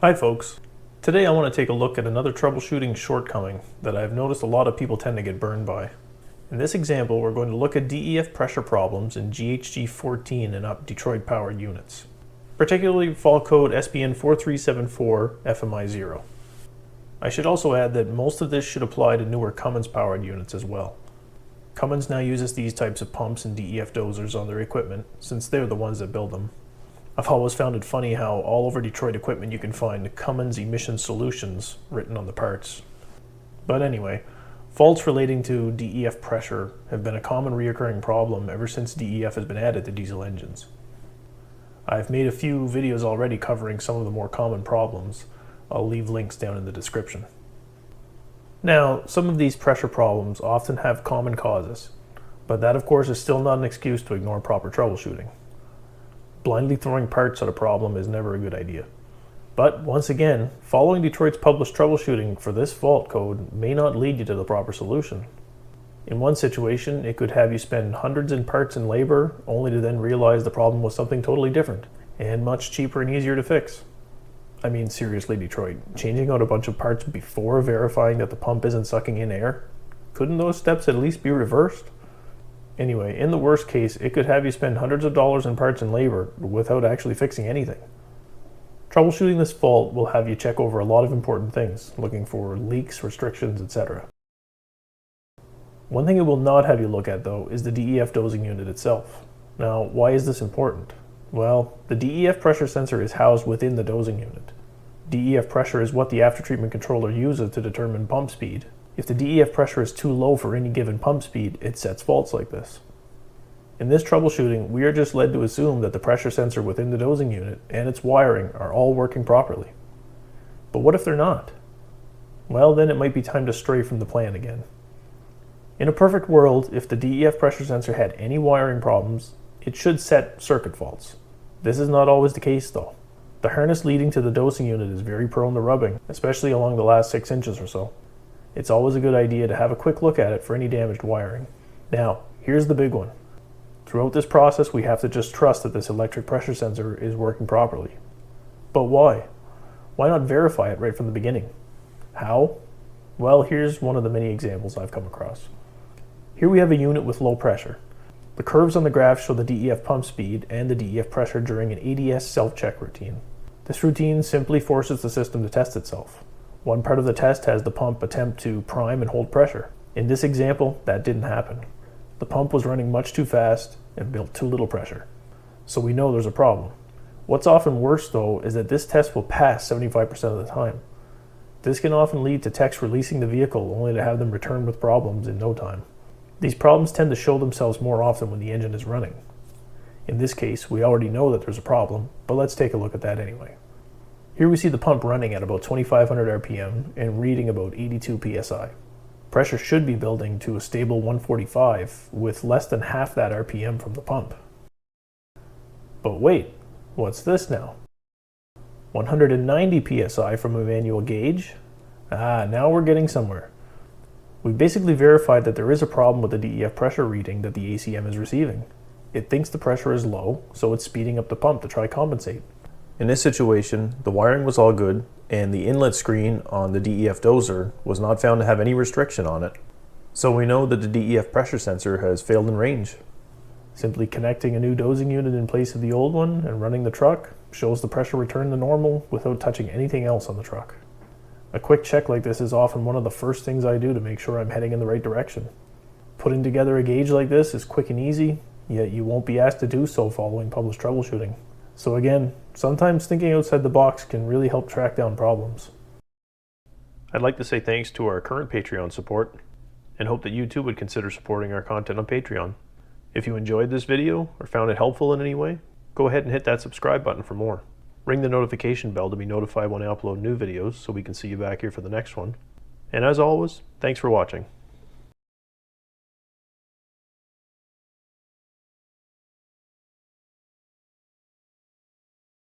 Hi folks. Today I want to take a look at another troubleshooting shortcoming that I've noticed a lot of people tend to get burned by. In this example, we're going to look at DEF pressure problems in GHG14 and up Detroit powered units, particularly fault code SBN 4374 FMI0. I should also add that most of this should apply to newer Cummins powered units as well. Cummins now uses these types of pumps and DEF dozers on their equipment since they're the ones that build them. I've always found it funny how all over Detroit equipment you can find Cummins emission solutions written on the parts. But anyway, faults relating to DEF pressure have been a common reoccurring problem ever since DEF has been added to diesel engines. I've made a few videos already covering some of the more common problems. I'll leave links down in the description. Now, some of these pressure problems often have common causes, but that of course is still not an excuse to ignore proper troubleshooting. Blindly throwing parts at a problem is never a good idea. But once again, following Detroit's published troubleshooting for this fault code may not lead you to the proper solution. In one situation, it could have you spend hundreds in parts and labor, only to then realize the problem was something totally different, and much cheaper and easier to fix. I mean, seriously, Detroit, changing out a bunch of parts before verifying that the pump isn't sucking in air? Couldn't those steps at least be reversed? Anyway, in the worst case, it could have you spend hundreds of dollars in parts and labor without actually fixing anything. Troubleshooting this fault will have you check over a lot of important things, looking for leaks, restrictions, etc. One thing it will not have you look at, though, is the DEF dosing unit itself. Now, why is this important? Well, the DEF pressure sensor is housed within the dosing unit. DEF pressure is what the aftertreatment controller uses to determine pump speed. If the DEF pressure is too low for any given pump speed, it sets faults like this. In this troubleshooting, we are just led to assume that the pressure sensor within the dosing unit and its wiring are all working properly. But what if they're not? Well, then it might be time to stray from the plan again. In a perfect world, if the DEF pressure sensor had any wiring problems, it should set circuit faults. This is not always the case though. The harness leading to the dosing unit is very prone to rubbing, especially along the last 6 inches or so. It's always a good idea to have a quick look at it for any damaged wiring. Now, here's the big one. Throughout this process, we have to just trust that this electric pressure sensor is working properly. But why? Why not verify it right from the beginning? How? Well, here's one of the many examples I've come across. Here we have a unit with low pressure. The curves on the graph show the DEF pump speed and the DEF pressure during an ADS self-check routine. This routine simply forces the system to test itself. One part of the test has the pump attempt to prime and hold pressure. In this example, that didn't happen. The pump was running much too fast and built too little pressure. So we know there's a problem. What's often worse though is that this test will pass 75% of the time. This can often lead to techs releasing the vehicle only to have them return with problems in no time. These problems tend to show themselves more often when the engine is running. In this case, we already know that there's a problem, but let's take a look at that anyway. Here we see the pump running at about 2500 RPM and reading about 82 psi. Pressure should be building to a stable 145 with less than half that RPM from the pump. But wait, what's this now? 190 psi from a manual gauge? Now we're getting somewhere. We basically verified that there is a problem with the DEF pressure reading that the ACM is receiving. It thinks the pressure is low, so it's speeding up the pump to try compensate. In this situation, the wiring was all good, and the inlet screen on the DEF dozer was not found to have any restriction on it. So we know that the DEF pressure sensor has failed in range. Simply connecting a new dosing unit in place of the old one and running the truck shows the pressure return to normal without touching anything else on the truck. A quick check like this is often one of the first things I do to make sure I'm heading in the right direction. Putting together a gauge like this is quick and easy, yet you won't be asked to do so following published troubleshooting. So again, sometimes thinking outside the box can really help track down problems. I'd like to say thanks to our current Patreon support, and hope that you too would consider supporting our content on Patreon. If you enjoyed this video or found it helpful in any way, go ahead and hit that subscribe button for more. Ring the notification bell to be notified when I upload new videos so we can see you back here for the next one. And as always, thanks for watching.